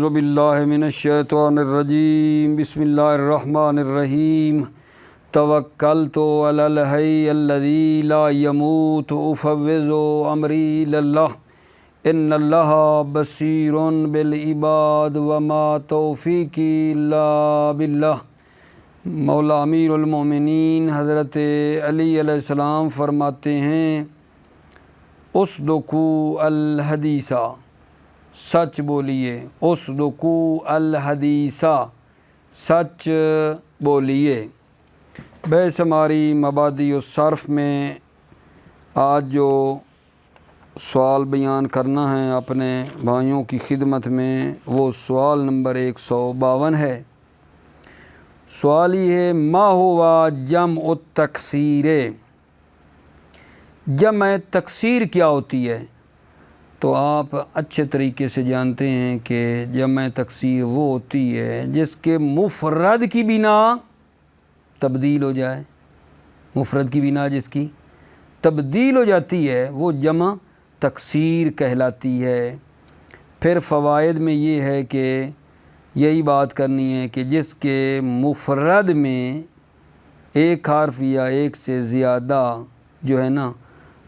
اعوذ باللہ من الشیطان الرجیم بسم اللہ الرحمن الرحیم توکلت علی الحی الذی لا یموت افوض امری الی اللہ ان اللہ بصیر بالعباد وما توفیقی الا باللہ۔ مولا امیر المومنین حضرت علی علیہ السلام فرماتے ہیں اصدقوا الحدیثہ، سچ بولیے، اصدقوا الحدیثہ، سچ بولیے۔ بحث ہماری مبادی الصرف میں آج جو سوال بیان کرنا ہے اپنے بھائیوں کی خدمت میں، وہ سوال نمبر 152 ہے۔ سوال یہ ہے ما ہوا جمع التکسیر، جمع تکسیر کیا ہوتی ہے؟ تو آپ اچھے طریقے سے جانتے ہیں کہ جمع تکسیر وہ ہوتی ہے جس کے مفرد کی بنا تبدیل ہو جائے، مفرد کی بنا جس کی تبدیل ہو جاتی ہے وہ جمع تکسیر کہلاتی ہے۔ پھر فوائد میں یہ ہے کہ یہی بات کرنی ہے کہ جس کے مفرد میں ایک حرف یا ایک سے زیادہ جو ہے نا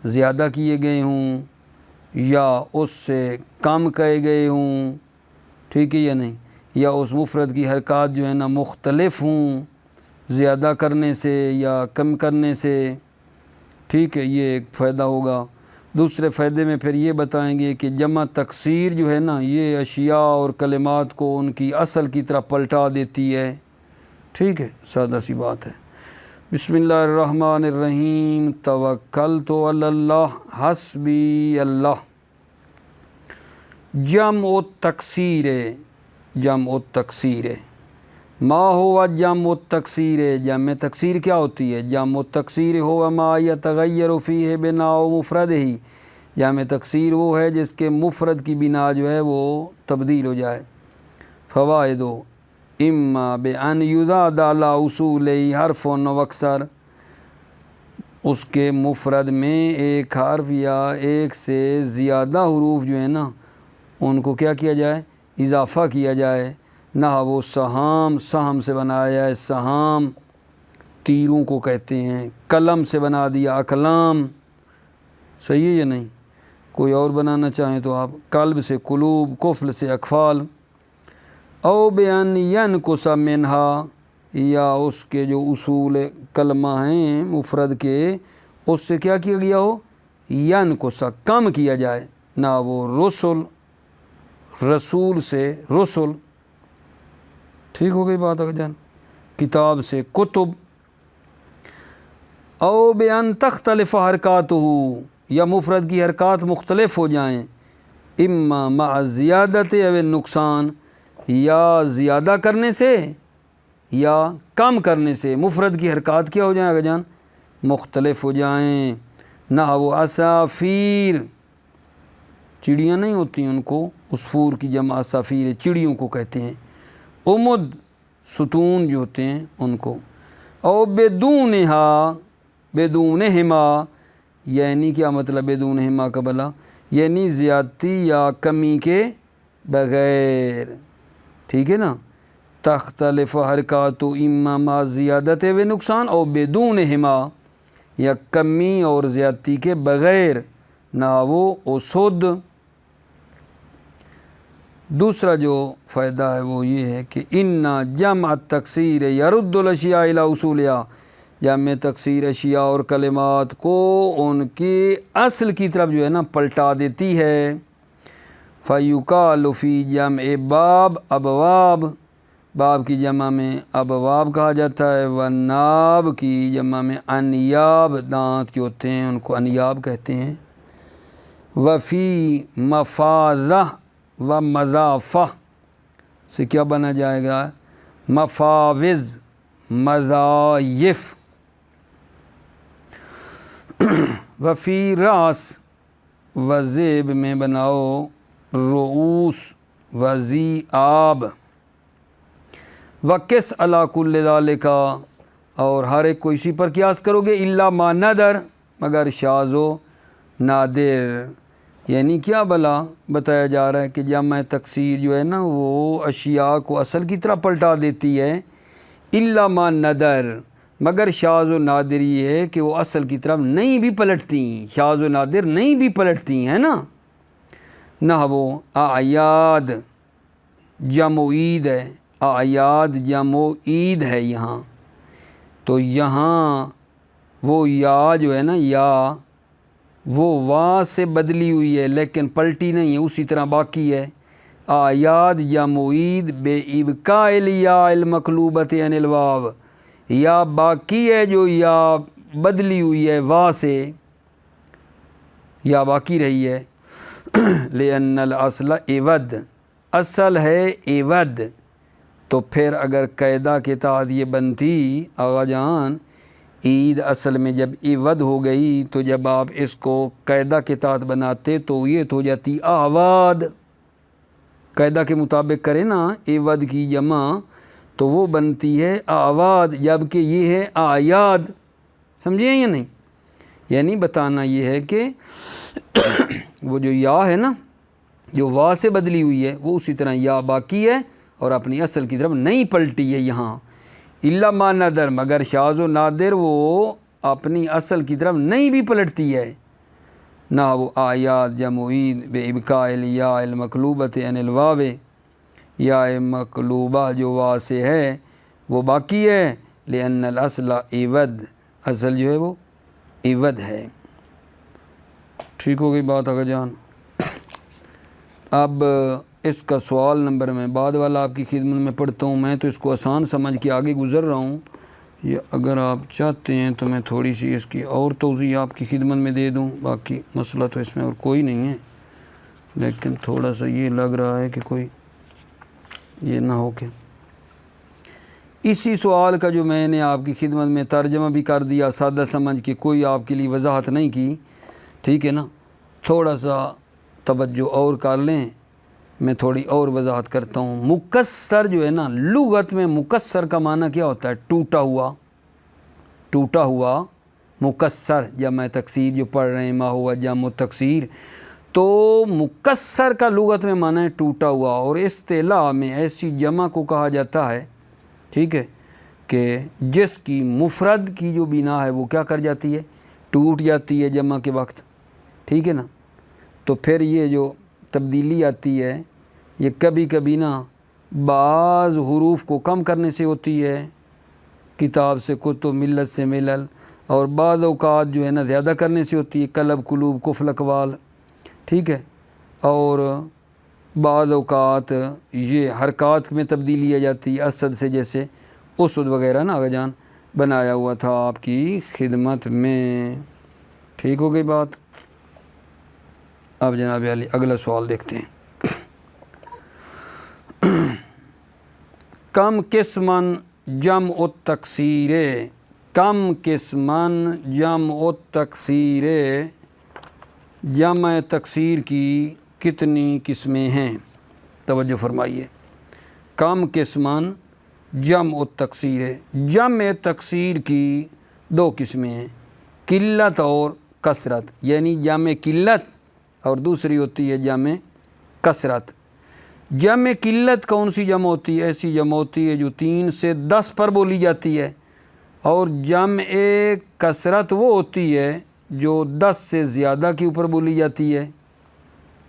زیادہ کیے گئے ہوں یا اس سے کم کہے گئے ہوں، ٹھیک ہے یا نہیں، یا اس مفرد کی حرکات جو ہے نا مختلف ہوں زیادہ کرنے سے یا کم کرنے سے، ٹھیک ہے، یہ ایک فائدہ ہوگا۔ دوسرے فائدے میں پھر یہ بتائیں گے کہ جمع تکسیر جو ہے نا یہ اشیاء اور کلمات کو ان کی اصل کی طرح پلٹا دیتی ہے، ٹھیک ہے، سادہ سی بات ہے۔ بسم اللہ الرحمن الرحیم توکلت علی اللہ حسبی اللہ۔ جمع التکسیر، جمع التکسیر، ما ہوا جمع التکسیر، جمع تکسیر کیا ہوتی ہے؟ جمع التکسیر ہوا ما یتغیر فیہ بناء مفردہ، جمع تکسیر وہ ہے جس کے مفرد کی بنا جو ہے وہ تبدیل ہو جائے۔ فوائد اما بان یزاد علی اصول حرف و اکثر، اس کے مفرد میں ایک حرف یا ایک سے زیادہ حروف جو ہیں نا ان کو کیا کیا جائے؟ اضافہ کیا جائے۔ نہ وہ سہام، سہم سے بنایا جائے، سہام تیروں کو کہتے ہیں، قلم سے بنا دیا اقلام، صحیح ہے یا نہیں؟ کوئی اور بنانا چاہیں تو آپ، قلب سے قلوب، کفل سے اقفال۔ او بیان ینقص منہا، یا اس کے جو اصول کلمہ ہیں مفرد کے اس سے کیا کیا گیا ہو؟ ینقص، کم کیا جائے۔ نہ وہ رسل، رسول سے رسل، ٹھیک ہو گئی بات اگر جان، کتاب سے کتب۔ او بیان تختلف حرکاتہ، یا مفرد کی حرکات مختلف ہو جائیں، اما مع زیادت او نقصان، یا زیادہ کرنے سے یا کم کرنے سے مفرد کی حرکات کیا ہو جائیں اگر جان؟ مختلف ہو جائیں۔ نہ وہ عصافیر، چڑیاں نہیں ہوتی ان کو عصفور کی جمع عصافیر، چڑیوں کو کہتے ہیں۔ امد، ستون جو ہوتے ہیں ان کو۔ او بدونہا، بدونہما، یعنی کیا مطلب بدونہما کا بلا؟ یعنی زیادتی یا کمی کے بغیر، ٹھیک ہے نا۔ تختلف حرکات اما مع زیادت و نقصان او بدونہما، یا کمی اور زیادتی کے بغیر، نہ وہ اسد۔ دوسرا جو فائدہ ہے وہ یہ ہے کہ ان جمع التکسیر یرد الاشیاء الی اصولہا، جمع تکسیر اشیاء اور کلمات کو ان کی اصل کی طرف جو ہے نا پلٹا دیتی ہے۔ فیقال فی جمع باب ابواب، باب کی جمع میں ابواب کہا جاتا ہے، وناب کی جمع میں انیاب، دانت جو ہوتے ہیں ان کو انیاب کہتے ہیں۔ وفی مفاضہ و مضافہ سے کیا بنا جائے گا؟ مفاوض، مضایف۔ وفی راس و زیب میں بناؤ رؤوس و ذی آب۔ وقس علی کل ذالک، اور ہر ایک کو اسی پر قیاس کرو گے، الا ما ندر، مگر شاذ و نادر۔ یعنی کیا بلا بتایا جا رہا ہے کہ جمع تکسیر جو ہے نا وہ اشیاء کو اصل کی طرح پلٹا دیتی ہے، الا ما ندر، مگر شاذ و نادر یہ ہے کہ وہ اصل کی طرف نہیں بھی پلٹتی، شاذ و نادر نہیں بھی پلٹتی ہیں نا۔ نہ وہ اعیاد جمع عید ہے، اعیاد جمع عید ہے یہاں، تو یہاں وہ یا جو ہے نا یا وہ وا سے بدلی ہوئی ہے لیکن پلٹی نہیں ہے، اسی طرح باقی ہے۔ اعیاد جمع عید بے ابقاء الیاء المقلوبۃ عن الواو، یا باقی ہے جو یا بدلی ہوئی ہے وا سے، یا باقی رہی ہے۔ لأن الاصل عوض، اصل ہے عوض، تو پھر اگر قاعدہ کے تحت یہ بنتی آغا جان، عید اصل میں جب عوض ہو گئی تو جب آپ اس کو قاعدہ کے تحت بناتے تو یہ تو ہو جاتی اعواد، قاعدہ کے مطابق کرے نا عوض کی جمع تو وہ بنتی ہے اعواد، جبکہ یہ ہے اعیاد، سمجھے یا نہیں؟ یعنی بتانا یہ ہے کہ وہ جو یا ہے نا جو وا سے بدلی ہوئی ہے وہ اسی طرح یا باقی ہے اور اپنی اصل کی طرف نہیں پلٹی ہے یہاں۔ الا ما نادر، مگر شاذ و نادر وہ اپنی اصل کی طرف نہیں بھی پلٹتی ہے۔ نہ وہ آیات جمع عید بے ابقاء الیاء المقلوبۃ عن الواو، یا مقلوبہ جو وا سے ہے وہ باقی ہے، لأن الاصل عوض، اصل جو ہے وہ عوض ہے۔ ٹھیک ہو گئی بات آقا جان؟ اب اس کا سوال نمبر میں بعد والا آپ کی خدمت میں پڑھتا ہوں، میں تو اس کو آسان سمجھ کے آگے گزر رہا ہوں، یا اگر آپ چاہتے ہیں تو میں تھوڑی سی اس کی اور توضیح آپ کی خدمت میں دے دوں، باقی مسئلہ تو اس میں اور کوئی نہیں ہے، لیکن تھوڑا سا یہ لگ رہا ہے کہ کوئی یہ نہ ہو کہ اسی سوال کا جو میں نے آپ کی خدمت میں ترجمہ بھی کر دیا سادہ سمجھ کے، کوئی آپ کے لیے وضاحت نہیں کی، ٹھیک ہے نا، تھوڑا سا توجہ اور کر لیں، میں تھوڑی اور وضاحت کرتا ہوں۔ مکسر جو ہے نا، لغت میں مکسر کا معنی کیا ہوتا ہے؟ ٹوٹا ہوا، ٹوٹا ہوا مکسر، جمع تکسیر جو پڑھ رہے ہیں ما ہوا جمع تکسیر، تو مکسر کا لغت میں معنی ہے ٹوٹا ہوا، اور اصطلاح میں ایسی جمع کو کہا جاتا ہے، ٹھیک ہے، کہ جس کی مفرد کی جو بنا ہے وہ کیا کر جاتی ہے؟ ٹوٹ جاتی ہے جمع کے وقت، ٹھیک ہے نا۔ تو پھر یہ جو تبدیلی آتی ہے یہ کبھی کبھی نا بعض حروف کو کم کرنے سے ہوتی ہے، کتاب سے کتب، ملت سے ملل، اور بعض اوقات جو ہے نا زیادہ کرنے سے ہوتی ہے، قلب، قلوب، کفل، اقوال، ٹھیک ہے، اور بعض اوقات یہ حرکات میں تبدیلی آ جاتی ہے، اسد سے جیسے اسد وغیرہ نا آقا جان بنایا ہوا تھا آپ کی خدمت میں۔ ٹھیک ہو گئی بات؟ اب جناب علی اگلا سوال دیکھتے ہیں۔ کم قسمن جمع التکسیر، کم قسمن جمع التکسیر، جمع تکسیر کی کتنی قسمیں ہیں؟ توجہ فرمائیے۔ کم قسمن جمع التکسیر، جمع تکسیر کی دو قسمیں ہیں، قلت اور کثرت، یعنی جمع قلت اور دوسری ہوتی ہے جمع کثرت۔ جمع قلت کون سی جمع ہوتی ہے؟ ایسی جمع ہوتی ہے جو 3 سے 10 پر بولی جاتی ہے، اور جمع کثرت وہ ہوتی ہے جو 10 سے زیادہ کے اوپر بولی جاتی ہے،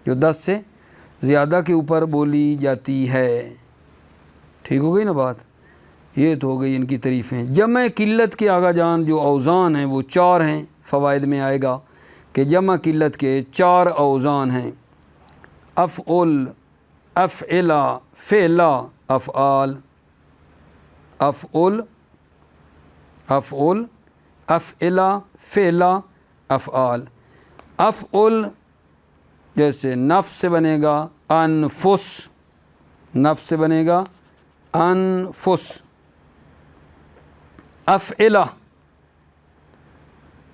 جو 10 سے زیادہ کے اوپر بولی جاتی ہے۔ ٹھیک ہو گئی نا بات؟ یہ تو ہو گئی ان کی تعریفیں۔ جمع قلت کے آقا جان جو اوزان ہیں وہ 4 ہیں، فوائد میں آئے گا کہ جمع قلت کے 4 اوزان ہیں، افعل، افعلا، فعلا، افعال، افعل، افعل، افعلا، فعلا، افعال۔ افعل جیسے نفس سے بنے گا انفس، نفس سے بنے گا انفس۔ افعلا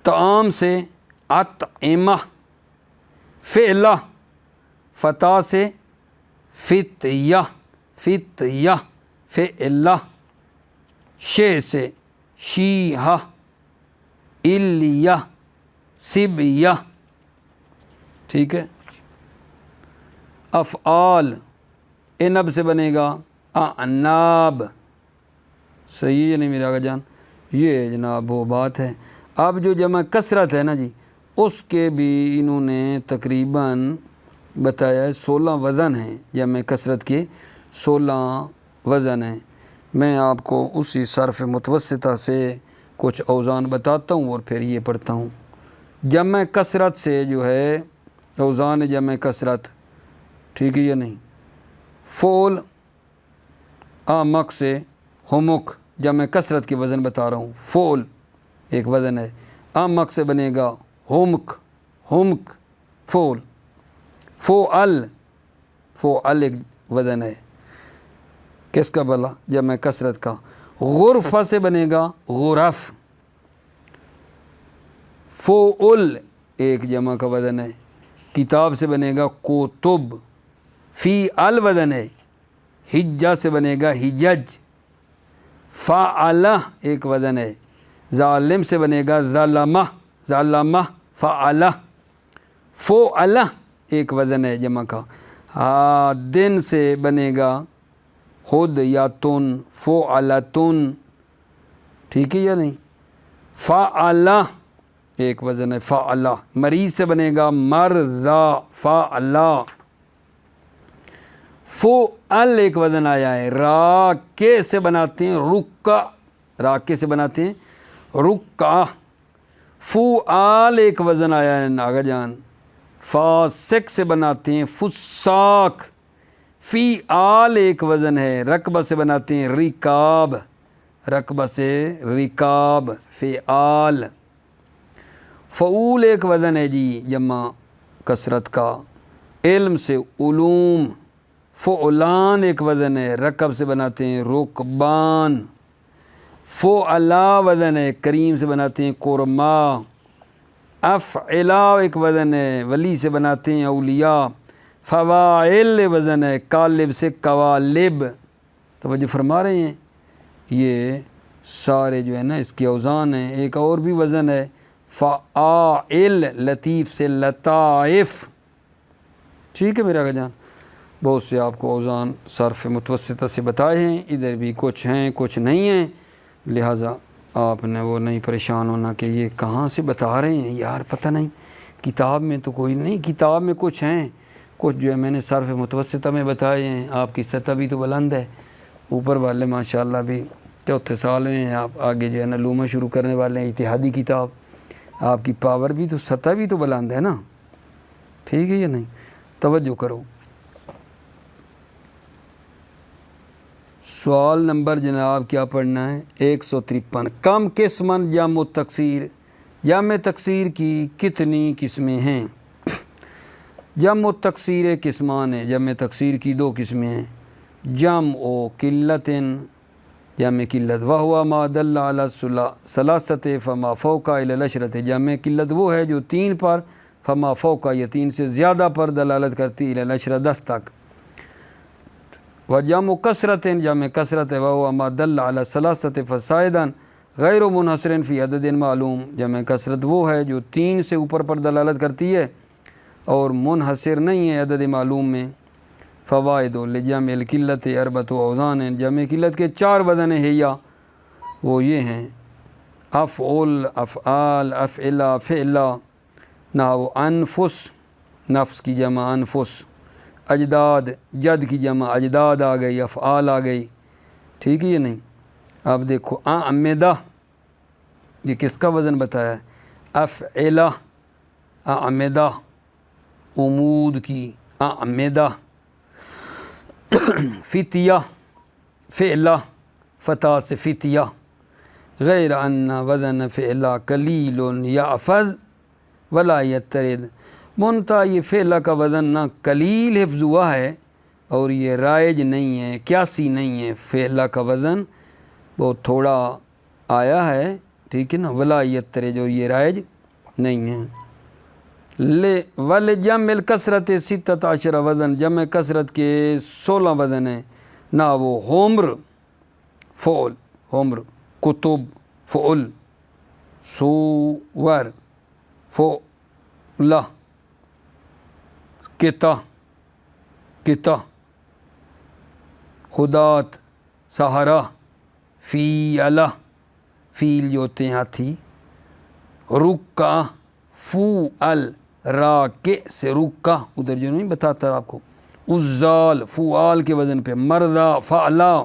طعام سے اطعمہ، فعلا فتح سے فتیہ، فتیہ، فعلا شے سے شیہہ، الیہ، سبیہ، ٹھیک ہے۔ افعال انب سے بنے گا اناب. صحیح ہے نہیں میرا آقا جان؟ یہ جناب وہ بات ہے. اب جو جمع کثرت ہے نا جی، اس کے بھی انہوں نے تقریباً بتایا ہے 16 وزن ہیں. جمع کثرت کے 16 وزن ہیں. میں آپ کو اسی صرف متوسطہ سے کچھ اوزان بتاتا ہوں اور پھر یہ پڑھتا ہوں. جمع کثرت سے جو ہے اوزان جمع کثرت، ٹھیک ہے یا نہیں؟ فول آمک سے ہمک، جمع کثرت کے وزن بتا رہا ہوں. فول ایک وزن ہے، آمک سے بنے گا ہمک، ہمک فول. فعل ایک وزن ہے، کس کا بلا؟ جمع کثرت کا. غرفہ سے بنے گا غرف. فعل ایک جمع کا وزن ہے، کتاب سے بنے گا کتب. فی ال وزن ہے، حجہ سے بنے گا حجج. فعلہ ایک وزن ہے، ظالم سے بنے گا ظلمہ، ظلمہ فعلہ. فعلہ ایک وزن ہے جمع کا. دن سے بنے گا خود یا تن، فعلتن، ٹھیک ہے یا نہیں؟ فعلہ ایک وزن ہے فعلہ. مریض سے بنے گا مرضا، فعلہ. فعل ایک وزن آیا ہے، راکے سے بناتے ہیں رکع، راکے سے بناتے ہیں رکع. فعال ایک وزن آیا ہے ناگا جان، فاسق سے بناتے ہیں فساق. فعال ایک وزن ہے، رکبہ سے بناتے ہیں رکاب، رکبہ سے رکاب فعال. فعول ایک وزن ہے جی جمع کثرت کا، علم سے علوم. فعلان ایک وزن ہے، رکب سے بناتے ہیں رکبان. فعلا وزن ہے، کریم سے بناتے ہیں قرما. افعلا ایک وزن ہے، ولی سے بناتے ہیں اولیاء. فواعل وزن ہے، کالب سے کوالب. توجہ فرما رہے ہیں؟ یہ سارے جو ہے نا اس کے اوزان ہیں. ایک اور بھی وزن ہے فعائل، لطیف سے لطائف. ٹھیک ہے میرا آقا جان؟ بہت سے آپ کو اوزان صرف متوسطہ سے بتائے ہیں، ادھر بھی کچھ ہیں کچھ نہیں ہیں، لہٰذا آپ نے وہ نہیں پریشان ہونا کہ یہ کہاں سے بتا رہے ہیں یار، پتہ نہیں کتاب میں تو کوئی نہیں. کتاب میں کچھ ہیں، کچھ جو ہے میں نے صرف متوسطہ میں بتائے ہیں. آپ کی سطح بھی تو بلند ہے، اوپر والے ماشاءاللہ بھی چوتھے سال میں ہیں، آپ آگے جو ہے نا لومہ شروع کرنے والے ہیں اتحادی کتاب. آپ کی پاور بھی تو سطح بھی تو بلند ہے نا، ٹھیک ہے یا نہیں؟ توجہ کرو. سوال نمبر جناب کیا پڑھنا ہے؟ 153. کم قسمن جمع تکسیر، جمع تکسیر کی کتنی قسمیں ہیں؟ جمع تکسیر قسمان ہیں، جمع تکسیر کی 2 قسمیں ہیں. جمع قلت، جمع قلت، وہو ما دل علی ثلاثۃ فما فوق الی العشرۃ. جمع قلت وہ ہے جو 3 پر، فما فوق یا 3 سے زیادہ پر دلالت کرتی، الی العشرۃ 10 تک. وجمع کثرت، جمع کثرت ہے، وہو ما دل علی ثلاثۃ فصاعدا غیر منحصر فی عدد معلوم. جمع کثرت وہ ہے جو 3 سے اوپر پر دلالت کرتی ہے اور منحصر نہیں ہے عدد معلوم میں. فوائد لجمع القلت اربعۃ اوزان، جمع قلت کے 4 وزن ہیں، یا وہ یہ ہیں افعل، افعال، افعلا، فعلا. نحو انفس، نفس کی جمع انفس. اجداد، جد کی جمع اجداد آ گئی، افعال آ گئی، ٹھیک ہے یہ نہیں؟ اب دیکھو اعمدہ، یہ کس کا وزن بتایا ہے؟ افعلہ، اعمدہ عمود کی، اعمدہ. فتیہ، فعلہ، فتح سے فتیہ. غیر ان وزن فعلہ قلیل یعفظ ولا یترد. منتہا یہ فعلہ کا وزن نہ قلیل حفظ ہوا ہے اور یہ رائج نہیں ہے، کیاسی نہیں ہے. فعلہ کا وزن بہت تھوڑا آیا ہے، ٹھیک ہے نا. ولا یترد، اور یہ رائج نہیں ہے. وَلِجَمِّ الْكَثْرَةِ 16 وزن، جمع کثرت کے 16 وزن ہیں. نہ وہ حمر، فعل، حمر. کتب، فعل. صور، فعلہ. قطع، کتا، خدات سہارا، فیعلا فیل جو ہوتے ہیں ہاتھی، رکا فوعل راکع سے رکا، ادھر جو نہیں بتاتا آپ کو، عزال فعال کے وزن پہ، مردا فعلا،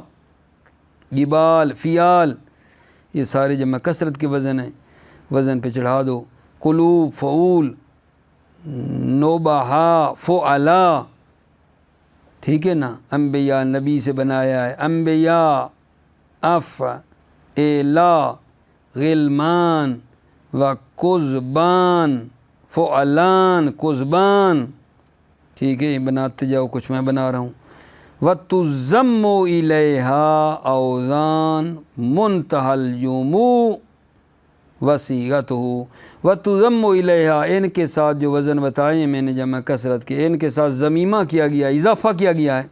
جبال فیال، یہ سارے جمع کثرت کے وزن ہیں، وزن پہ چڑھا دو، قلوب فعول، نوبہا فعلا، ٹھیک ہے نا، انبیاء نبی سے بنایا ہے، انبیاء افعلا، غلمان و کذبان فعلان کذبان، ٹھیک ہے، یہ بناتے جاؤ، کچھ میں بنا رہا ہوں، وَتُزَمُّ إِلَيْهَا أَوْزَان مُنْتَهَى الْجُمُوعِ وَصِيغَتُهُ، وَتُزَمُّ إِلَيْهَا، ان کے ساتھ جو وزن بتائے میں نے جمع کثرت کے، ان کے ساتھ ضمیمہ کیا گیا، اضافہ کیا گیا ہے،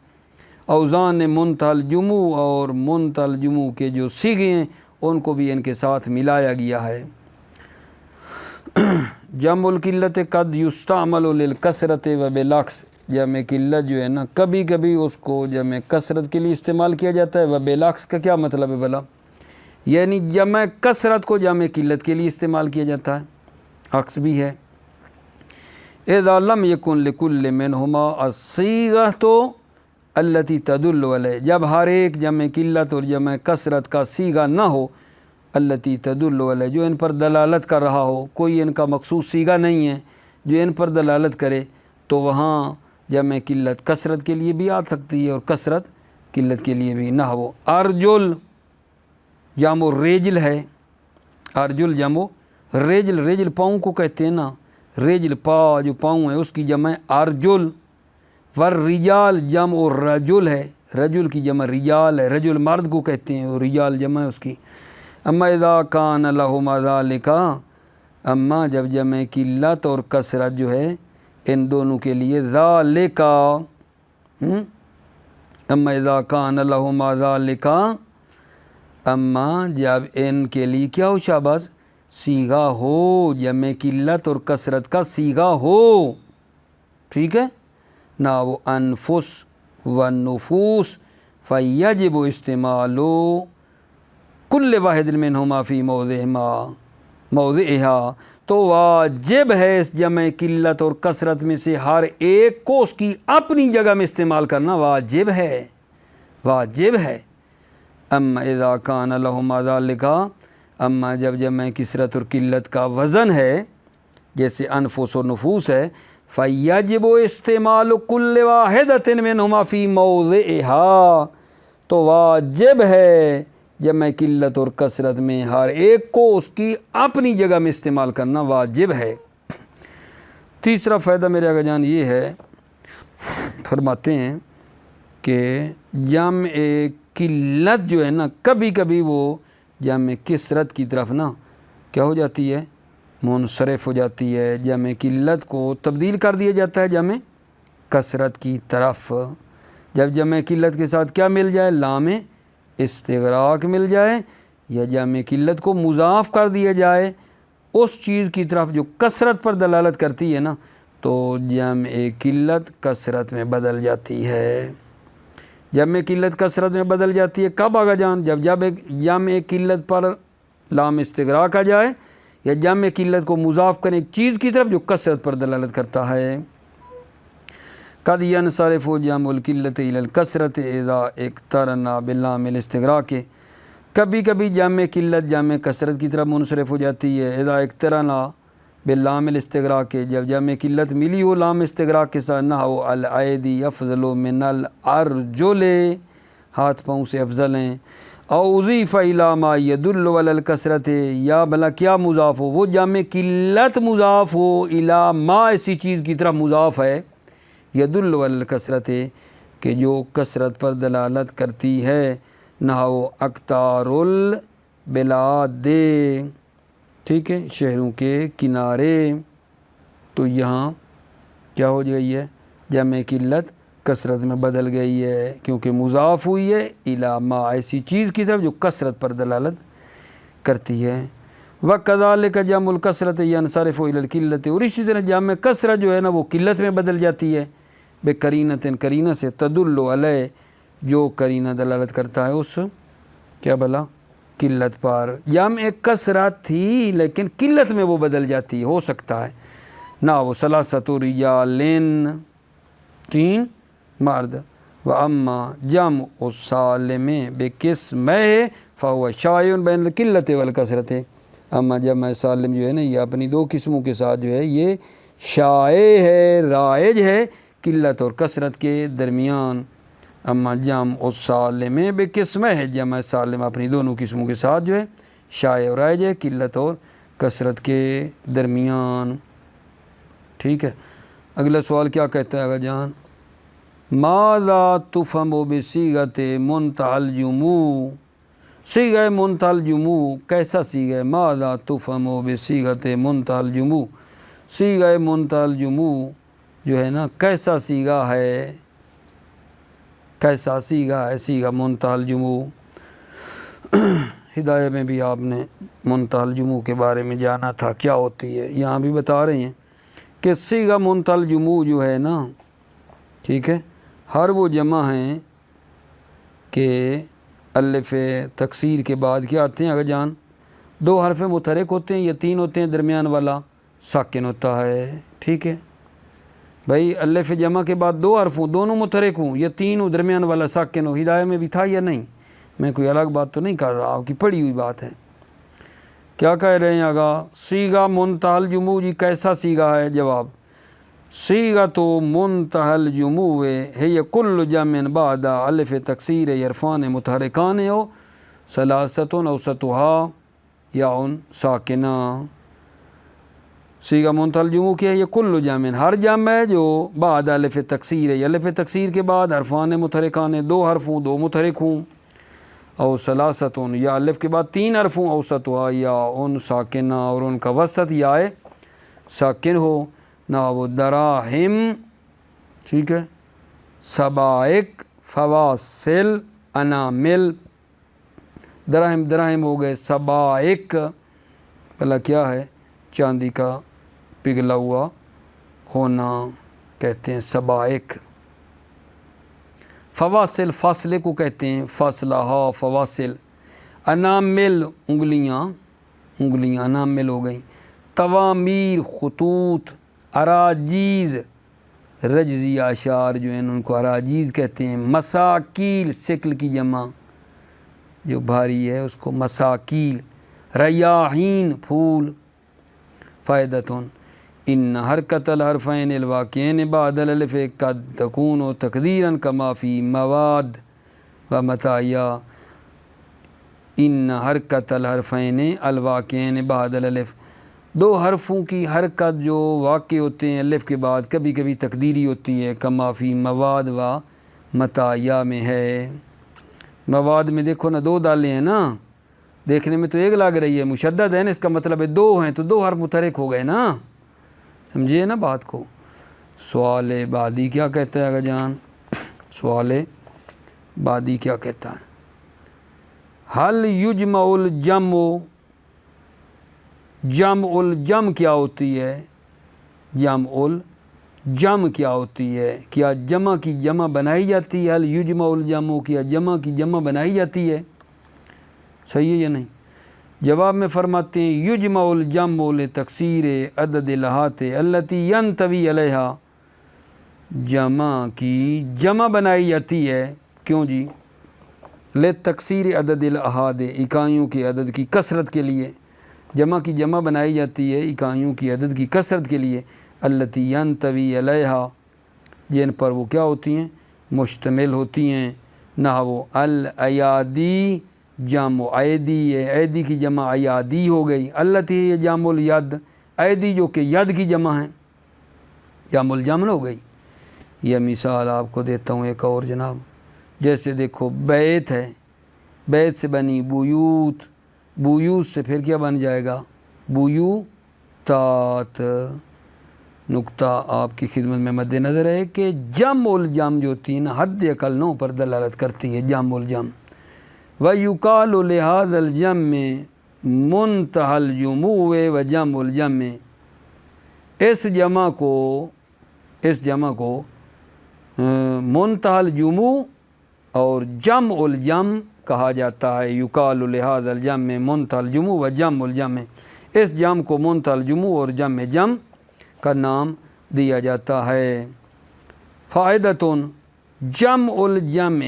اوزان منتہى الجموع، اور منتہى الجموع کے جو صیغے ہیں ان کو بھی ان کے ساتھ ملایا گیا ہے۔ جمع القلت قد یستعمل للکثرت و بالعکس، جمع قلت جو ہے نا کبھی کبھی اس کو جمع کثرت کے لیے استعمال کیا جاتا ہے، و بالعکس کا کیا مطلب ہے بھلا؟ یعنی جمع کثرت کو جمع قلت کے لیے استعمال کیا جاتا ہے، عکس بھی ہے۔ اذا لم یکن لکل منہما الصیغۃ التی تدل علیہ، جب ہر ایک جمع قلت اور جمع کثرت کا صیغہ نہ ہو، التی تدل علیہ جو ان پر دلالت کر رہا ہو، کوئی ان کا مخصوص صیغہ نہیں ہے جو ان پر دلالت کرے، تو وہاں جمع قلت کثرت کے لیے بھی آ سکتی ہے اور کثرت قلت کے لیے بھی نہ ہو۔ ارجل جمع ریجل ہے، ارجل جمع ریجل، ریجل پاؤں کو کہتے ہیں نا، ریجل پا جو پاؤں ہے اس کی جمع ارجل۔ والرجال جمع رجل ہے، رجل کی جمع رجال ہے، رجل مرد کو کہتے ہیں اور رجال جمع ہے اس کی۔ اما اذا کان لہما ذالک، اما جب جمع قلت اور کثرت جو ہے ان دونوں کے لیے ذالک، اما اذا کان لہما ذالک، اما جب ان کے لیے کیا ہو شاباز، صیغہ ہو، جمع قلت اور کثرت کا صیغہ ہو، ٹھیک ہے نا، وہ انفس و نفوس، فیجب استعمال کل واحد منہما فی موضعہا، تو واجب ہے اس جمع قلت اور کثرت میں سے ہر ایک کو اس کی اپنی جگہ میں استعمال کرنا واجب ہے، واجب ہے۔ اما اذا کان لہما ذالک، اما جب جمع کثرت اور قلت کا وزن ہے جیسے انفس و نفوس ہے، فیجب استعمال کل واحدۃ منہما فی موضعہا، تو واجب ہے جمع قلت اور کثرت میں ہر ایک کو اس کی اپنی جگہ میں استعمال کرنا واجب ہے۔ تیسرا فائدہ میرے آقا جان یہ ہے، فرماتے ہیں کہ جمع قلت جو ہے نا کبھی کبھی وہ جمع کثرت کی طرف نا کیا ہو جاتی ہے، منصرف ہو جاتی ہے، جمع قلت کو تبدیل کر دیا جاتا ہے جمع کثرت کی طرف، جب جمع قلت کے ساتھ کیا مل جائے، لام استغراق مل جائے، یا جمع قلت کو مضاف کر دیا جائے اس چیز کی طرف جو کثرت پر دلالت کرتی ہے نا، تو جمع قلت کثرت میں بدل جاتی ہے۔ جمع قلت کثرت میں بدل جاتی ہے کب آقا جان، جب جمع قلت پر لام استغراق آ جائے، یا جمع قلت کو مضاف کریں ایک چیز کی طرف جو کثرت پر دلالت کرتا ہے۔ قد ینصرف جمع القلت الی الکثرت اذا اقترن باللام الاستغراق، کبھی کبھی جمع قلت جمع کثرت کی طرف منصرف ہو جاتی ہے، اذا اقترن باللام الاستغراق، جب جمع قلت ملی ہو لام استغراق کے ساتھ، نحو الایدی افضل من الارجل، ہاتھ پاؤں سے افضل ہیں، او اضیف الی ما یدل علی الکثرت، یا بھلا کیا مضاف ہو، وہ جمع قلت مضاف ہو الی ما ایسی چیز کی طرف مضاف ہے، یدل علی الکثرت کہ جو کثرت پر دلالت کرتی ہے، نحو اقطار البلاد، ٹھیک ہے، شہروں کے کنارے، تو یہاں کیا ہو گئی ہے، جمع قلت کثرت میں بدل گئی ہے کیونکہ مضاف ہوئی ہے الی ما ایسی چیز کی طرف جو کثرت پر دلالت کرتی ہے۔ وَكَذَلِكَ جَمْعُ الْكَثْرَةِ يَنْصَرِفُ إِلَى الْقِلَّةِ، اور اسی طرح جمع کثرت جو ہے نا وہ قلت میں بدل جاتی ہے، بے کرینتن کرینہ سے تدل علیہ جو کرینہ دلالت کرتا ہے اس کیا بلا قلت پر. جمع کثرت تھی لیکن قلت میں وہ بدل جاتی ہے، ہو سکتا ہے. نا وہ ثلاثۃ رجالین 3 مرد. و اما جمع السالم بقسمہ فهو شائع بین القلت والکثرت. اما جمع سالم جو ہے نا یہ اپنی 2 قسموں کے ساتھ جو ہے یہ شائع ہے، رائج ہے قلت اور کثرت کے درمیان. اما جمع السالم بقسمہ ہے، جمع سالم اپنی دونوں قسموں کے ساتھ جو ہے شائع اور رائج ہے قلت اور کثرت کے درمیان. ٹھیک ہے. اگلا سوال کیا کہتا ہے آغا جان؟ ماذا تفهم بصیغۃ منتہی الجموع. صیغہ منتہی الجموع کیسا صیغہ ہے؟ ماذا تفهم بصیغۃ منتہی الجموع. صیغہ منتہی الجموع جو ہے نا کیسا صیغہ ہے؟ کیسا صیغہ ہے صیغہ منتہی الجموع؟ ہدایہ میں بھی آپ نے منتہی الجموع کے بارے میں جانا تھا کیا ہوتی ہے. یہاں بھی بتا رہے ہیں کہ صیغہ منتہی الجموع جو ہے نا ٹھیک ہے ہر وہ جمع ہیں کہ الف تکسیر کے بعد کیا آتے ہیں اگر جان 2 حرف متحرک ہوتے ہیں یا 3 ہوتے ہیں، درمیان والا ساکن ہوتا ہے. ٹھیک ہے بھائی الف جمع کے بعد 2 حرف ہوں، دونوں متحرک ہوں یا 3 ہوں، درمیان والا ساکن ہو. ہدایہ میں بھی تھا یا نہیں؟ میں کوئی الگ بات تو نہیں کر رہا، آپ کی پڑھی ہوئی بات ہے. کیا کہہ رہے ہیں آگا؟ صیغہ منتہی الجموع جی کیسا صیغہ ہے؟ جواب صیغۃ منتہی الجموع ہے کل جمع بعد الف تکسیر حرفان متحرکان او ثلاثۃ اوسطھا یاء ساکنہ. صیغہ منتہی الجموع کیا ہے؟ یہ کل جمع ہر جمع ہے جو بعد الف تکسیر ہے، الف تکسیر کے بعد حرفان متحرکان 2 حرف ہوں، 2 متحرک ہوں. او ثلاثۃ یا الف کے بعد 3 حرف ہوں، اوسطھا یاء ساکنہ اور ان کا وسط یا ساکن ہو. نا وہ دراہم ٹھیک ہے سبائق فواصل انامل. دراہم ہو گئے، سبائق بھلا کیا ہے؟ چاندی کا پگھلا ہوا ہونا کہتے ہیں سبائق. فواصل فاصلے کو کہتے ہیں فاصلہ فواصل. انامل انگلیاں انامل ہو گئیں. توامیر خطوط. اراجیز رجزی اشعار جو ہیں ان کو اراجیز کہتے ہیں. مساکیل سکل کی جمع جو بھاری ہے اس کو مساکیل. ریاحین پھول. فائدتن ان حرکت الحرفین الواقعین بعد الالف قد تکون تقدیرا کما فی مواد و متاعیہ. ان حرکت الحرفین الواقعین بعد الالف 2 حرفوں کی حرکت جو واقع ہوتے ہیں الف کے بعد کبھی کبھی تقدیری ہوتی ہے. کما فی مواد و متاعیہ میں ہے. مواد میں دیکھو نا 2 دالیں ہیں نا، دیکھنے میں تو 1 لگ رہی ہے، مشدد ہے نا، اس کا مطلب ہے 2 ہیں تو 2 حرف متحرک ہو گئے نا. سمجھیے نا بات کو. سوال بعدی کیا کہتا ہے اگر جان؟ سوال بعدی کیا کہتا ہے؟ حل یجمع الجمع. جمع الجمع کیا ہوتی ہے؟ جمع الجمع کیا ہوتی ہے؟ کیا جمع کی جمع بنائی جاتی ہے؟ حل یجمع الجمع کیا جمع کی جمع بنائی جاتی ہے؟ صحیح ہے یا نہیں؟ جواب میں فرماتے ہیں یجمع الجمع لتکسیر عدد الاحات التی ینطوی علیہا. جمع کی جمع بنائی جاتی ہے کیوں جی؟ لتکسیر عدد الاحاد اکائیوں کے عدد کی کثرت کے لیے. جمع کی جمع بنائی جاتی ہے اکائیوں کی عدد کی کثرت کے لیے. التی ینطوی علیہا جن پر وہ کیا ہوتی ہیں؟ مشتمل ہوتی ہیں. نحو الایادی جمع ایدی ہے، ایدی کی جمع ایادی ہو گئی. التی یہ جمع الید ایدی جو کہ ید کی جمع ہیں جمع الجمع ہو گئی. یہ مثال آپ کو دیتا ہوں ایک اور جناب. جیسے دیکھو بیت ہے، بیت سے بنی بیوت، بیوت سے پھر کیا بن جائے گا؟ بیوتات. نقطہ آپ کی خدمت میں مد نظر ہے کہ جمع الجمع جو ہوتی ہے نا حد اقل 9 پر دلالت کرتی ہے جمع الجمع. وَيُقَالُ لِهَذَا الْجَمْعِ مُنْتَهَى الْجُمُوعِ وَجَمْعُ الْجَمْعِ. اس جمع کو منتہا الجموع اور جمع الجمع کہا جاتا ہے. یقال لہذا الجمع منتہا الجموع و جمع الجمع، اس جمع کو منتہا الجموع اور جمع جمع کا نام دیا جاتا ہے. فائدۃ جمع الجمع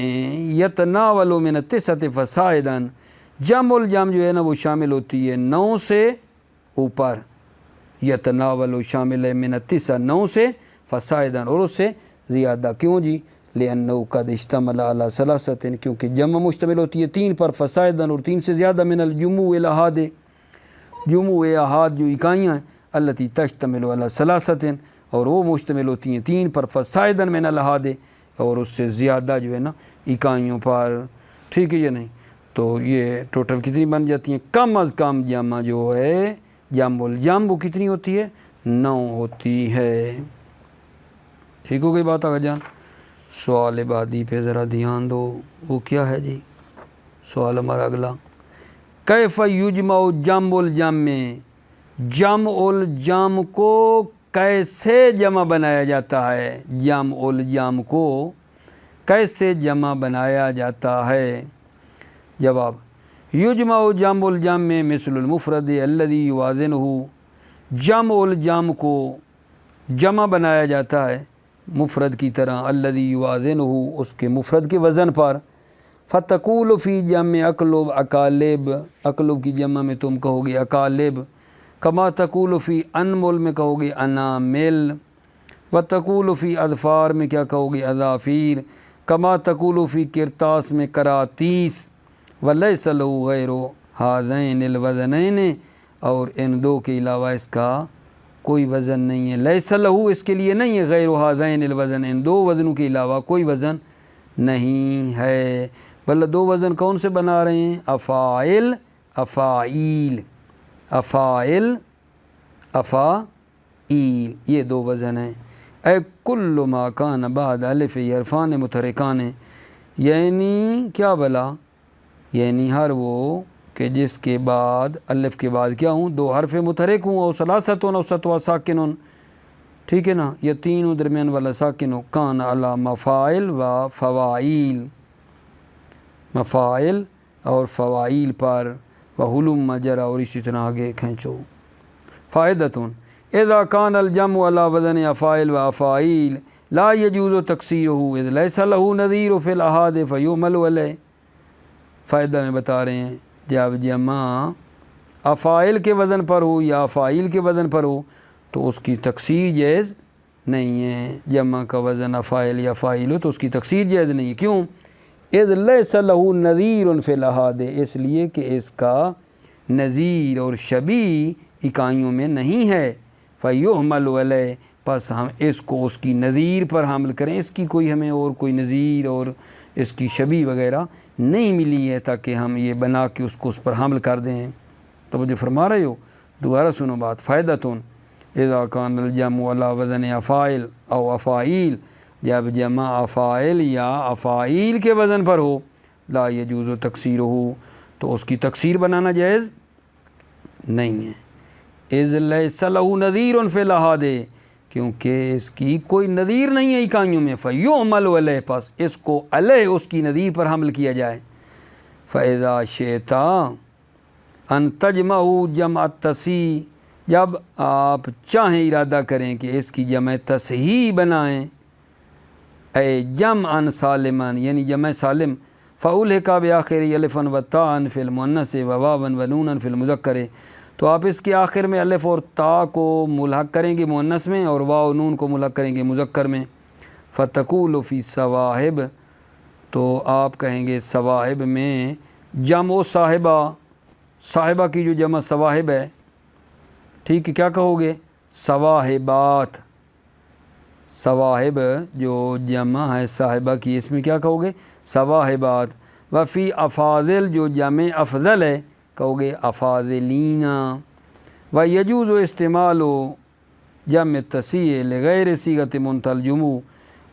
یتناول من التسعۃ فصاعدا، جمع الجمع جو ہے نا وہ شامل ہوتی ہے 9 سے اوپر. یتناول شامل ہے من التسع 9 سے فصاعدا اور اس سے زیادہ. کیوں جی؟ لأنه قد اشتمل على ثلاثة، کیونکہ جمع مشتمل ہوتی ہے 3 پر، فصاعدا اور 3 سے زیادہ، من الجموع الاحاد، جموع احاد جو اکائیاں ہیں، التي تشتمل على ثلاثة اور وہ مشتمل ہوتی ہیں 3 پر، فصاعدا من الاحاد اور اس سے زیادہ جو ہے نا اکائیوں پر. ٹھیک ہے یا نہیں؟ تو یہ ٹوٹل کتنی بن جاتی ہیں؟ کم از کم جمع جو ہے جمع الجمع وہ کتنی ہوتی ہے؟ 9 ہوتی ہے. ٹھیک ہو گئی بات آگا جان؟ سوال بعدی پہ ذرا دھیان دو، وہ کیا ہے جی؟ سوال ہمارا اگلا، کیف یجمع جمع الجمع، جمع الجمع کو کیسے جمع بنایا جاتا ہے؟ جمع الجمع کو کیسے جمع بنایا جاتا ہے؟ جواب، یجمع جمع الجمع مثل المفرد الذي يوازنه، جمع الجمع کو جمع بنایا جاتا ہے مفرد کی طرح، الذي يوازنه اس کے مفرد کے وزن پر. فتقول فی جمع اقلب اقالب، اقلب کی جمع میں تم کہو گے اقالب. کما تقول فی انمل میں کہو گے انامل. وتقول فی اظفار میں کیا کہو گے؟ اظافیر. کما تقول فی کرتاس میں کراتیس. ولیس له غیر ہذین الوزنین، اور ان دو کے علاوہ اس کا کوئی وزن نہیں ہے. لیس له اس کے لیے نہیں ہے، غیر ہذین الوزن، ان 2 وزنوں کے علاوہ کوئی وزن نہیں ہے. بلکہ 2 وزن کون سے بنا رہے ہیں؟ افاعل افاعیل، افاعل افاعیل، یہ 2 وزن ہیں. اے کل ما کان بعد الف حرفان متحرکان، یعنی کیا بلا؟ یعنی ہر وہ کہ جس کے بعد الف کے بعد کیا ہوں؟ 2 حرف متحرک ہوں، اور ثلاثتون اوسطها ساکنون. ٹھیک ہے نا؟ یہ 3 درمیان والا ساکن ہو. کان علی مفاعل و فواعیل، مفاعل اور فواعیل پر، وحلم مجرا اور اسی طرح آگے کھینچو. فائدۃ اذا کان الجمع علی وزن افاعل و افاعیل لا یجوز تکسیرہ اذ لیس له نظیر فی الاحاد فیعمل علیہ. فائدہ میں بتا رہے ہیں، جب جمع افاعل کے وزن پر ہو یا افاعیل کے وزن پر ہو تو اس کی تکسیر جائز نہیں ہے. جمع کا وزن افاعل یا فاعل ہو تو اس کی تکسیر جائز نہیں ہے. کیوں؟ اذ لیس له نظیر فی الاحاد، اس لیے کہ اس کا نظیر اور شبیہ اکائیوں میں نہیں ہے. فیحمل علیہ، پس ہم اس کو اس کی نظیر پر حمل کریں. اس کی کوئی ہمیں اور کوئی نظیر اور اس کی شبیہ وغیرہ نہیں ملی ہے تاکہ ہم یہ بنا کے اس کو اس پر حمل کر دیں. توجہ فرما رہے ہو؟ دوبارہ سنو بات. فائدۃ اذا کان الجمع علی وزن افاعل او افاعیل، جب جمع افاعل یا افاعیل کے وزن پر ہو، لا یجوز تکسیرہ تو اس کی تکسیر بنانا جائز نہیں ہے. اذ لیس له نظیر فی الاحاد، کیونکہ اس کی کوئی نظیر نہیں ہے اکائیوں میں. فیعمل علیہ، پس اس کو علیہ اس کی نظیر پر حمل کیا جائے. فاذا شئت ان تجمعوا جمع التصحیح، جب آپ چاہیں ارادہ کریں کہ اس کی جمع تصحیح بنائیں، اے جمعا سالما یعنی جمع سالم، فألحق بآخر الفا وتاء فی المؤنث وواوا ونونا فی المذکر، تو آپ اس کے آخر میں الف اور تا کو ملحق کریں گے مؤنث میں اور واو و نون کو ملحق کریں گے مذکر میں. فتقول فی صواحب، تو آپ کہیں گے صواحب میں جمع صاحبہ، صاحبہ کی جو جمع صواحب ہے، ٹھیک ہے، کیا کہو گے؟ صواحبات. صواحب جو جمع ہے صاحبہ کی، اس میں کیا کہو گے؟ صواحبات. وفی افاضل جو جمع افضل ہے، کہو گے افاضلین. و یجوز استعمال جمع تصحیح لغیر صیغۃ منتہی الجموع،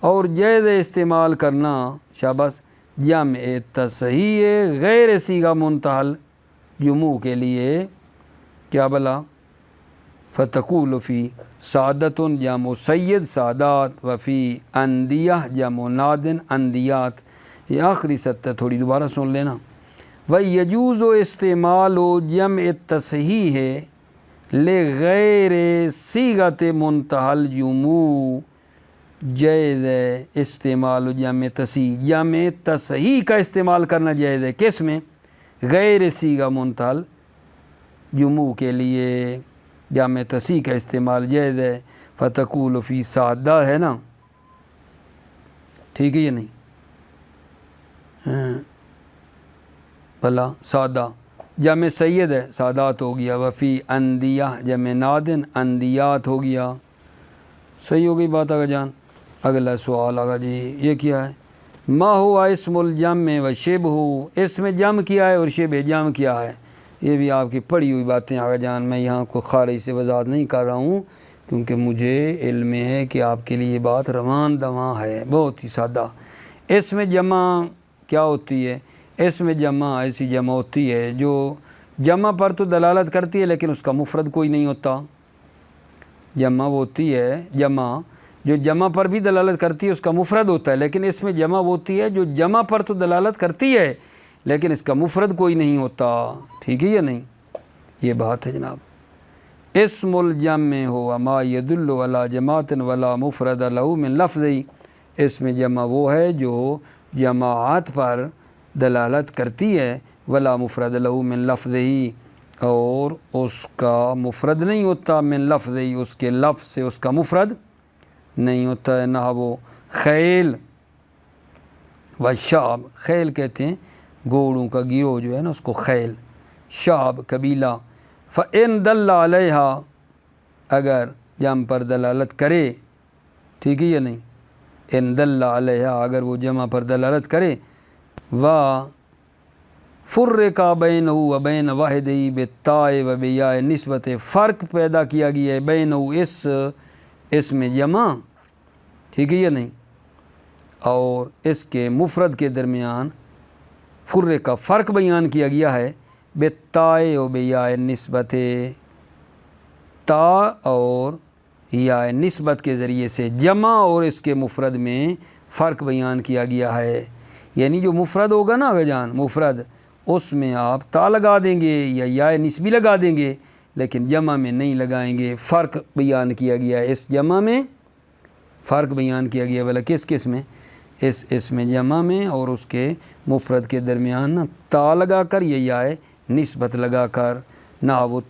اور جائز استعمال کرنا شاباش جمع تصحیح غیر صیغہ منتہی الجموع کے لیے. کیا بلا؟ فتقول فی سعادتن جمع سید سعادات، وفی اندیہ جمع نادن اندیات۔ یہ آخری سطر تھوڑی دوبارہ سن لینا۔ وَيَجُوزُ اسْتِعْمَالُ جمع تصحیح لغیر صیغۃ منتہى الجموع، جائز ہے استعمال جمع تصحیح، جمع تصحیح کا استعمال کرنا جائز ہے، کس میں؟ غیر صیغہ منتہى الجموع کے لیے جمع تصحیح کا استعمال جائز ہے۔ فتقول فی سعدہ ہے نا، ٹھیک ہے یہ نہیں بھلا سادہ جمع سید ہے، سادات ہو گیا۔ وفی اندیہ جمع نادن اندیات ہو گیا۔ صحیح ہو گئی بات آگا جان۔ اگلا سوال آگا جی، یہ کیا ہے؟ ما ہوا اسم الجمع و شبہ، اسم جمع کیا ہے اور شبہ جمع کیا ہے؟ یہ بھی آپ کی پڑھی ہوئی باتیں آگا جان، میں یہاں کو خارج سے وضاحت نہیں کر رہا ہوں کیونکہ مجھے علم ہے کہ آپ کے لیے یہ بات رواں دواں ہے، بہت ہی سادہ۔ اسم جمع کیا ہوتی ہے؟ اسم جمع ایسی جمع ہوتی ہے جو جمع پر تو دلالت کرتی ہے لیکن اس کا مفرد کوئی نہیں ہوتا۔ جمع وہ ہوتی ہے جمع جو جمع پر بھی دلالت کرتی ہے، اس کا مفرد ہوتا ہے، لیکن اس میں جمع وہ ہوتی ہے جو جمع پر تو دلالت کرتی ہے لیکن اس کا مفرد کوئی نہیں ہوتا، ٹھیک ہے یا نہیں؟ یہ بات ہے جناب۔ اسم الجمع ہوا ما يدل علی جماعت ولا مفرد له من لفظی، اسم جمع وہ ہے جو جماعت پر دلالت کرتی ہے، ولا مفرد له من لفظی، اور اس کا مفرد نہیں ہوتا، من لفظی، اس کے لفظ سے اس کا مفرد نہیں ہوتا ہے۔ نہ وہ خیل و شعب، خیل کہتے ہیں گھوڑوں کا گروہ جو ہے نا اس کو خیل، شعب قبیلہ۔ فَإِن دَلَّ عَلَيْهَا، اگر جمع پر دلالت کرے، ٹھیک ہے یا نہیں؟ ان دل علیہا، اگر وہ جمع پر دلالت کرے، وَفُرِّقَ بَيْنَهُ وَبَيْنَ وَاحِدِهِ بِالتَّاءِ وَبِيَاءِ نسبت، فرق پیدا کیا گیا ہے بینہ اس اسم جمع، ٹھیک ہے یا نہیں، اور اس کے مفرد کے درمیان فرق کا فرق بیان کیا گیا ہے بالتاء و بیاء نسبت، تا اور یا نسبت کے ذریعے سے جمع اور اس کے مفرد میں فرق بیان کیا گیا ہے۔ یعنی جو مفرد ہوگا نا آگے جان، مفرد اس میں آپ تا لگا دیں گے یا نسبی لگا دیں گے لیکن جمع میں نہیں لگائیں گے۔ فرق بیان کیا گیا ہے، اس جمع میں فرق بیان کیا گیا، بلا کس کس میں؟ اس میں جمع میں اور اس کے مفرد کے درمیان نہ تا لگا کر یا نسبت لگا کر، نہ وہ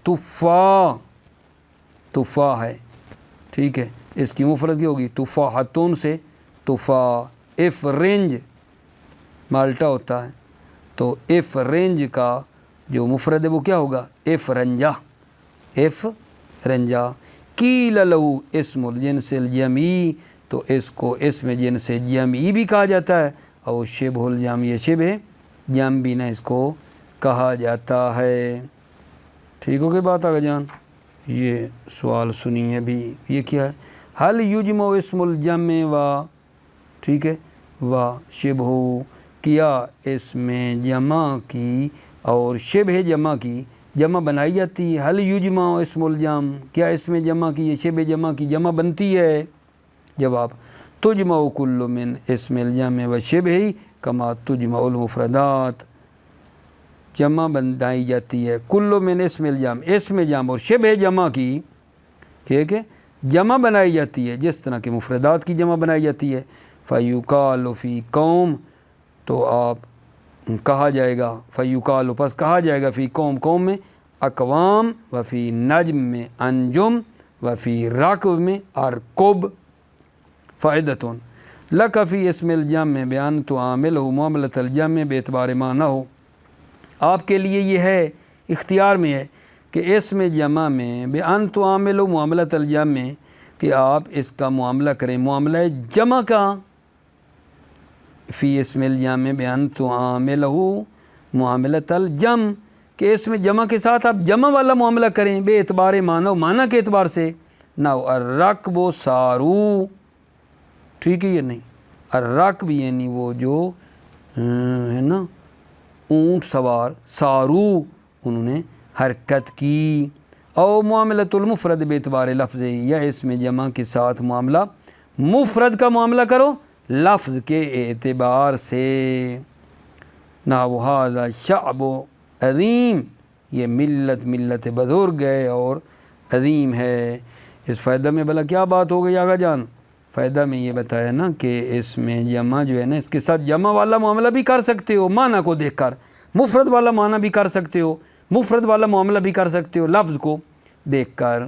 تفاح ہے، ٹھیک ہے، اس کی مفرد کی ہوگی تفاحتون سے تفاح۔ افرنج مالٹا ہوتا ہے تو افرنج کا جو مفرد ہے وہ کیا ہوگا؟ افرنجا، افرنجا۔ قیل لہو اسم الجنس الجمعی، تو اس کو اسم جنس جمعی بھی کہا جاتا ہے، اور شبہ الجمع، یہ شبہ جمع بھی نہ اس کو کہا جاتا ہے۔ ٹھیک ہو گئی بات آگے جان؟ یہ سوال سنیے بھی، یہ کیا ہے؟ حل یجمع اسم الجمع و، ٹھیک ہے، و شبہ، کیا اسم جمع کی اور شبہ جمع کی جمع بنائی جاتی ہے؟ حل یجمع اسم الجمع، کیا اسم جمع کی یہ شبہ جمع کی جمع بنتی ہے؟ جواب تجمع کل من اسم الجمع و شبہ کما تجمع المفردات، جمع بنائی جاتی ہے کل من اسم الجمع، اسم جمع اور شبہ جمع کی، ٹھیک ہے، جمع بنائی جاتی ہے جس طرح کہ مفردات کی جمع بنائی جاتی ہے۔ فیقال فی قوم، تو آپ کہا جائے گا، فیقال پس کہا جائے گا، فی قوم، قوم میں، اقوام، وفی نجم میں انجم، وفی رکب میں ارکب۔ فائدتون لک فی اسم الجمع بیان تعاملہ معاملۃ الجمع باعتبار ما نہ ہو، آپ کے لیے یہ ہے، اختیار میں ہے کہ اسم جمع میں بیان تعاملہ معاملۃ الجمع، کہ آپ اس کا معاملہ کریں، معاملہ جمع کا، فی اسم الجمع بیان تعاملہ معاملۃ الجمع، کہ اسم جمع کے ساتھ آپ جمع والا معاملہ کریں، بے اعتبار معنی، معنی کے اعتبار سے، نہ الرکب و سارو، ٹھیک ہے یہ نہیں، الرکب یعنی وہ جو ہے نا اونٹ سوار، سارو انہوں نے حرکت کی، او معاملۃ المفرد باعتبار لفظ، یا اسم جمع کے ساتھ معاملہ مفرد کا معاملہ کرو لفظ کے اعتبار سے. نحو ھذا شعب عظیم، یہ ملت بزرگ ہے اور عظیم ہے. اس فائدہ میں بھلا کیا بات ہو گئی آغا جان؟ فائدہ میں یہ بتایا نا کہ اس میں جمع جو ہے نا اس کے ساتھ جمع والا معاملہ بھی کر سکتے ہو معنی کو دیکھ کر، مفرد والا معنی بھی کر سکتے ہو، مفرد والا معاملہ بھی کر سکتے ہو لفظ کو دیکھ کر.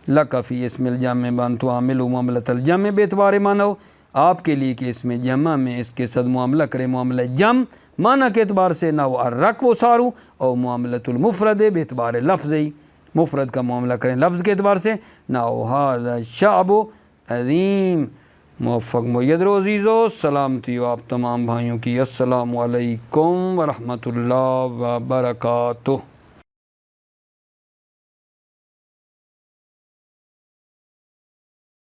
لک فی اسم الجمع بان تعامل معاملۃ الجمع باعتبار معنی، ہو آپ کے لیے کہ اس میں جمع میں اس کے ساتھ معاملہ کرے معاملہ جمع معنی کے اعتبار سے. نہ وہ الرکب سارو اور معاملۃ المفرد باعتبار لفظ، مفرد کا معاملہ کریں لفظ کے اعتبار سے. نہ ھذا شعب عظیم. موفق مید رو عزیزو، سلامتی ہو آپ تمام بھائیوں کی. السلام علیکم ورحمۃ اللہ وبرکاتہ.